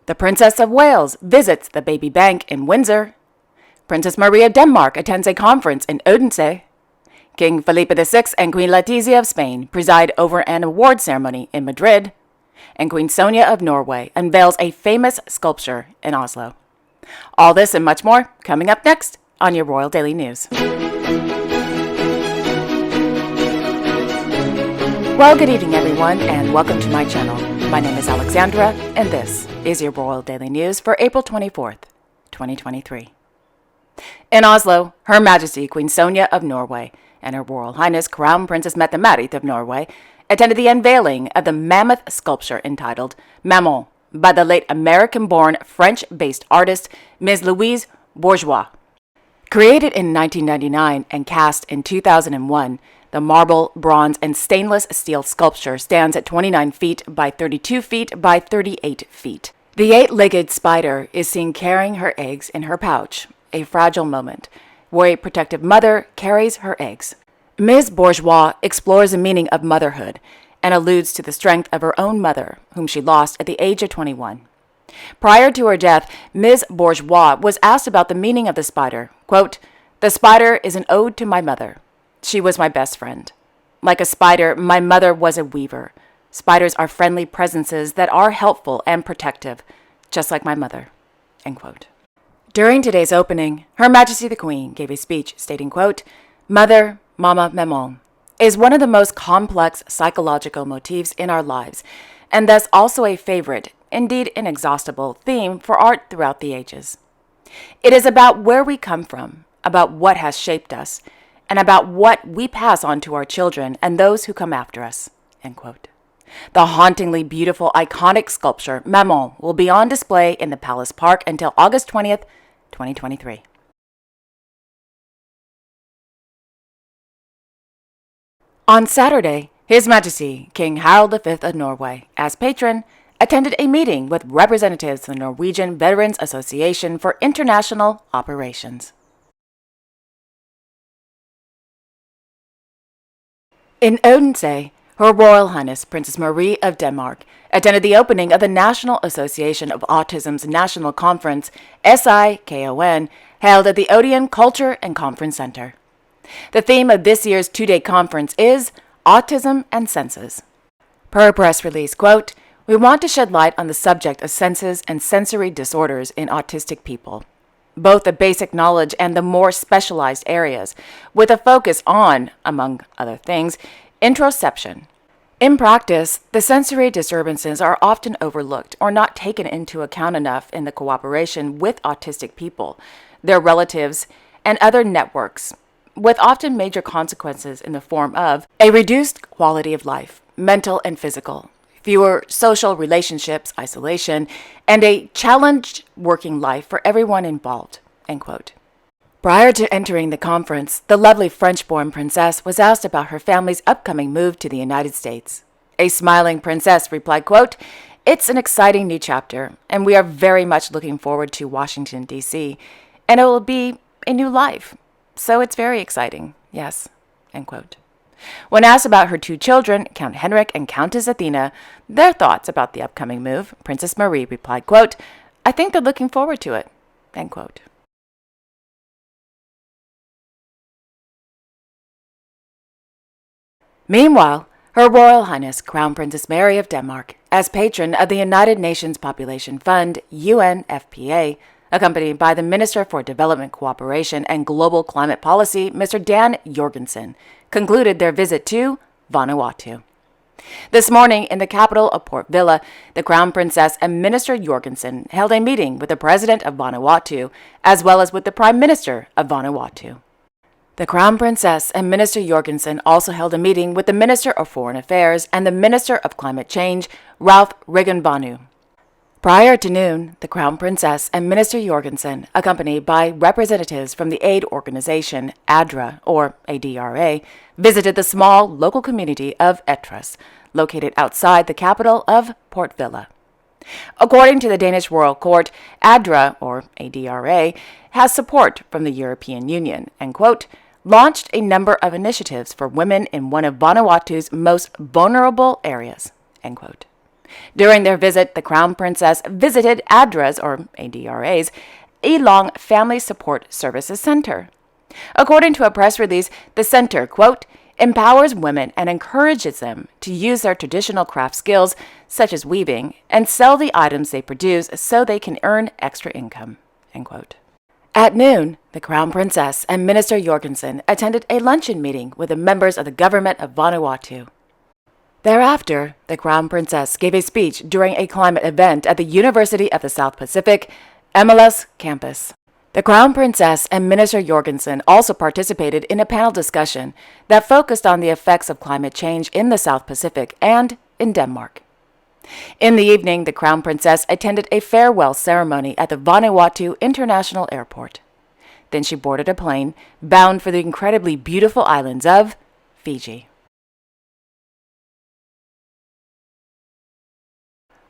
The Princess of Wales visits the baby bank in Windsor. Princess Marie of Denmark attends a conference in Odense. King Felipe VI and Queen Letizia of Spain preside over an award ceremony in Madrid. And Queen Sonja of Norway unveils a famous sculpture in Oslo. All this and much more coming up next on your Royal Daily News. Well, good evening, everyone, and welcome to my channel. My name is Alexandra, and this is your Royal Daily News for April 24th, 2023. In Oslo, Her Majesty Queen Sonja of Norway and Her Royal Highness Crown Princess Mette-Marit of Norway attended the unveiling of the mammoth sculpture entitled Maman by the late American-born French-based artist Ms. Louise Bourgeois. Created in 1999 and cast in 2001, the marble, bronze, and stainless steel sculpture stands at 29 feet by 32 feet by 38 feet. The eight-legged spider is seen carrying her eggs in her pouch, a fragile moment, where a protective mother carries her eggs. Ms. Bourgeois explores the meaning of motherhood and alludes to the strength of her own mother, whom she lost at the age of 21. Prior to her death, Ms. Bourgeois was asked about the meaning of the spider. Quote, "The spider is an ode to my mother. She was my best friend. Like a spider, my mother was a weaver. Spiders are friendly presences that are helpful and protective, just like my mother." End quote. During today's opening, Her Majesty the Queen gave a speech stating, quote, "Mother, Mama, Maman, is one of the most complex psychological motifs in our lives, and thus also a favorite, indeed inexhaustible, theme for art throughout the ages. It is about where we come from, about what has shaped us, and about what we pass on to our children and those who come after us." End quote. The hauntingly beautiful, iconic sculpture, Maman, will be on display in the Palace Park until August 20th, 2023. On Saturday, His Majesty King Harald V of Norway, as patron, attended a meeting with representatives of the Norwegian Veterans Association for International Operations. In Odense, Her Royal Highness Princess Marie of Denmark attended the opening of the National Association of Autism's National Conference, SIKON, held at the Odeon Culture and Conference Center. The theme of this year's two-day conference is Autism and Senses. Per a press release, quote, "We want to shed light on the subject of senses and sensory disorders in autistic people, both the basic knowledge and the more specialized areas, with a focus on, among other things, interoception. In practice, the sensory disturbances are often overlooked or not taken into account enough in the cooperation with autistic people, their relatives, and other networks, with often major consequences in the form of a reduced quality of life, mental and physical, fewer social relationships, isolation, and a challenged working life for everyone involved." End quote. Prior to entering the conference, the lovely French-born princess was asked about her family's upcoming move to the United States. A smiling princess replied, quote, "It's an exciting new chapter, and we are very much looking forward to Washington, D.C., and it will be a new life. So it's very exciting, yes." End quote. When asked about her two children, Count Henrik and Countess Athena, their thoughts about the upcoming move, Princess Marie replied, quote, "I think they're looking forward to it." End quote. Meanwhile, Her Royal Highness Crown Princess Mary of Denmark, as patron of the United Nations Population Fund, UNFPA, accompanied by the Minister for Development Cooperation and Global Climate Policy, Mr. Dan Jorgensen, concluded their visit to Vanuatu. This morning, in the capital of Port Vila, the Crown Princess and Minister Jorgensen held a meeting with the President of Vanuatu, as well as with the Prime Minister of Vanuatu. The Crown Princess and Minister Jorgensen also held a meeting with the Minister of Foreign Affairs and the Minister of Climate Change, Ralph Regenbanu. Prior to noon, the Crown Princess and Minister Jorgensen, accompanied by representatives from the aid organization ADRA, or ADRA, visited the small local community of Etras, located outside the capital of Port Vila. According to the Danish Royal Court, ADRA, or ADRA, has support from the European Union and, quote, launched a number of initiatives for women in one of Vanuatu's most vulnerable areas, end quote. During their visit, the Crown Princess visited ADRA's, or ADRA's, Elong Family Support Services Center. According to a press release, the center, quote, empowers women and encourages them to use their traditional craft skills, such as weaving, and sell the items they produce so they can earn extra income, end quote. At noon, the Crown Princess and Minister Jorgensen attended a luncheon meeting with the members of the government of Vanuatu. Thereafter, the Crown Princess gave a speech during a climate event at the University of the South Pacific, MLS campus. The Crown Princess and Minister Jorgensen also participated in a panel discussion that focused on the effects of climate change in the South Pacific and in Denmark. In the evening, the Crown Princess attended a farewell ceremony at the Vanuatu International Airport. Then she boarded a plane bound for the incredibly beautiful islands of Fiji.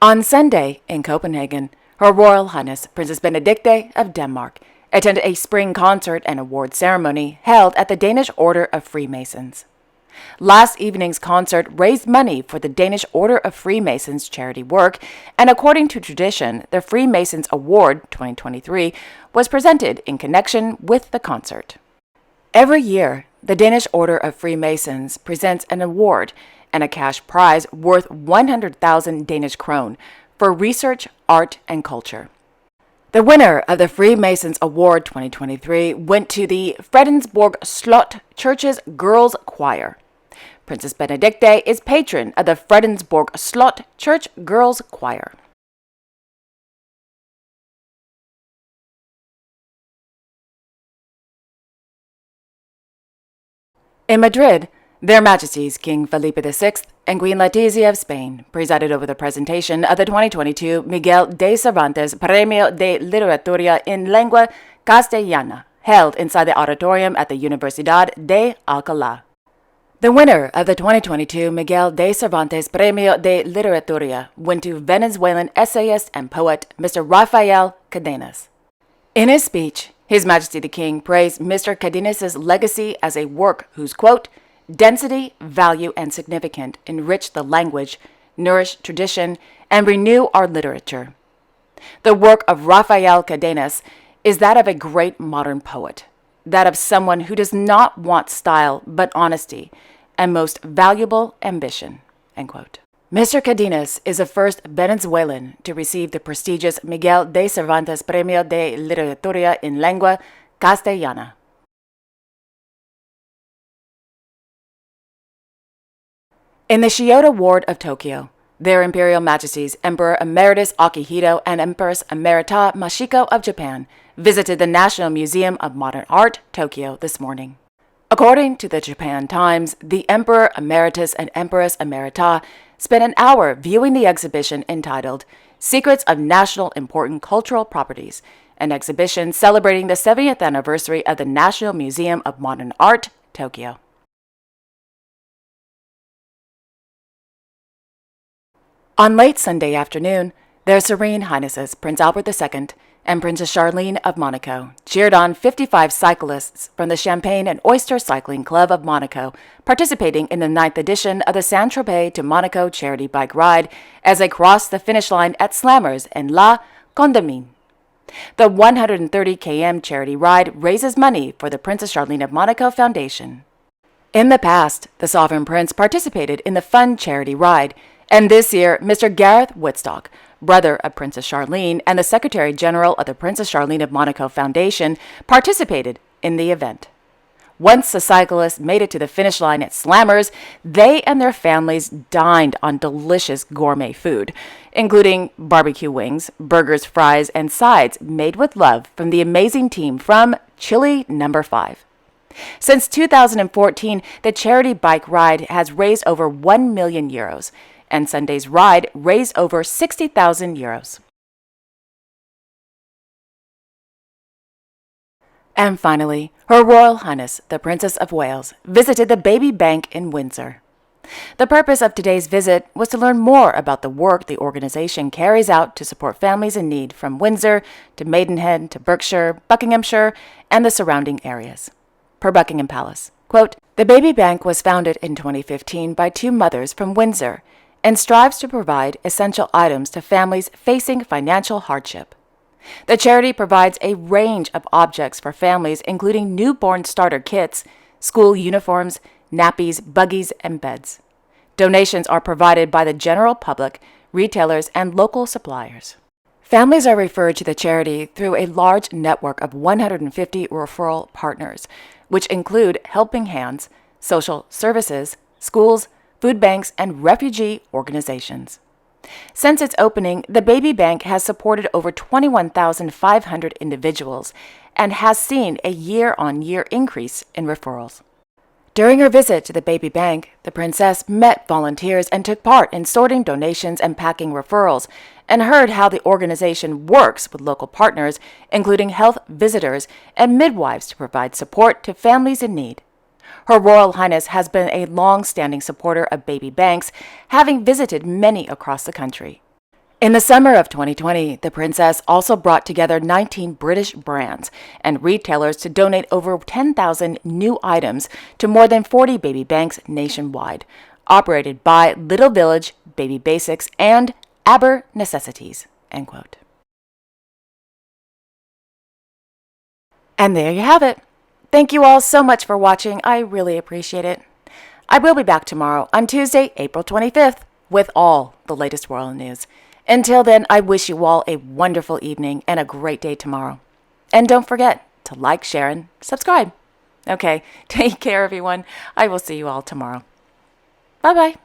On Sunday, in Copenhagen, Her Royal Highness Princess Benedikte of Denmark attended a spring concert and award ceremony held at the Danish Order of Freemasons. Last evening's concert raised money for the Danish Order of Freemasons charity work, and according to tradition, the Freemasons Award 2023 was presented in connection with the concert. Every year, the Danish Order of Freemasons presents an award and a cash prize worth 100,000 Danish krone for research, art, and culture. The winner of the Freemasons Award 2023 went to the Fredensborg Slot Church's Girls Choir. Princess Benedikte is patron of the Fredensborg Slot Church Girls Choir. In Madrid, Their Majesties King Felipe VI and Queen Letizia of Spain presided over the presentation of the 2022 Miguel de Cervantes Premio de Literatura en Lengua Castellana, held inside the auditorium at the Universidad de Alcalá. The winner of the 2022 Miguel de Cervantes Premio de Literatura went to Venezuelan essayist and poet Mr. Rafael Cadenas. In his speech, His Majesty the King praised Mr. Cadenas' legacy as a work whose, quote, density, value, and significance enrich the language, nourish tradition, and renew our literature. The work of Rafael Cadenas is that of a great modern poet, that of someone who does not want style but honesty, and most valuable ambition, end quote. Mr. Cadenas is the first Venezuelan to receive the prestigious Miguel de Cervantes Premio de Literatura en Lengua Castellana. In the Shiota Ward of Tokyo, their Imperial Majesties Emperor Emeritus Akihito and Empress Emerita Mashiko of Japan visited the National Museum of Modern Art, Tokyo, this morning. According to the Japan Times, the Emperor Emeritus and Empress Emerita spent an hour viewing the exhibition entitled Secrets of National Important Cultural Properties, an exhibition celebrating the 70th anniversary of the National Museum of Modern Art, Tokyo. On late Sunday afternoon, Their Serene Highnesses Prince Albert II and Princess Charlene of Monaco cheered on 55 cyclists from the Champagne and Oyster Cycling Club of Monaco participating in the 9th edition of the Saint-Tropez to Monaco charity bike ride as they crossed the finish line at Slammers and La Condamine. The 130 km charity ride raises money for the Princess Charlene of Monaco Foundation. In the past, the Sovereign Prince participated in the fun charity ride, and this year, Mr. Gareth Woodstock, brother of Princess Charlene and the Secretary General of the Princess Charlene of Monaco Foundation, participated in the event. Once the cyclists made it to the finish line at Slammers, they and their families dined on delicious gourmet food, including barbecue wings, burgers, fries, and sides made with love from the amazing team from Chile No. 5. Since 2014, the charity bike ride has raised over 1 million euros, and Sunday's ride raised over 60,000 euros. And finally, Her Royal Highness, the Princess of Wales, visited the Baby Bank in Windsor. The purpose of today's visit was to learn more about the work the organization carries out to support families in need from Windsor to Maidenhead to Berkshire, Buckinghamshire, and the surrounding areas. Per Buckingham Palace, quote, the Baby Bank was founded in 2015 by two mothers from Windsor and strives to provide essential items to families facing financial hardship. The charity provides a range of objects for families, including newborn starter kits, school uniforms, nappies, buggies, and beds. Donations are provided by the general public, retailers, and local suppliers. Families are referred to the charity through a large network of 150 referral partners, which include Helping Hands, social services, schools, food banks, and refugee organizations. Since its opening, the Baby Bank has supported over 21,500 individuals and has seen a year-on-year increase in referrals. During her visit to the Baby Bank, the princess met volunteers and took part in sorting donations and packing referrals, and heard how the organization works with local partners, including health visitors and midwives, to provide support to families in need. Her Royal Highness has been a long-standing supporter of baby banks, having visited many across the country. In the summer of 2020, the princess also brought together 19 British brands and retailers to donate over 10,000 new items to more than 40 baby banks nationwide, operated by Little Village, Baby Basics, and Aber Necessities. End quote. And there you have it. Thank you all so much for watching. I really appreciate it. I will be back tomorrow on Tuesday, April 25th, with all the latest royal news. Until then, I wish you all a wonderful evening and a great day tomorrow. And don't forget to like, share, and subscribe. Okay, take care, everyone. I will see you all tomorrow. Bye-bye.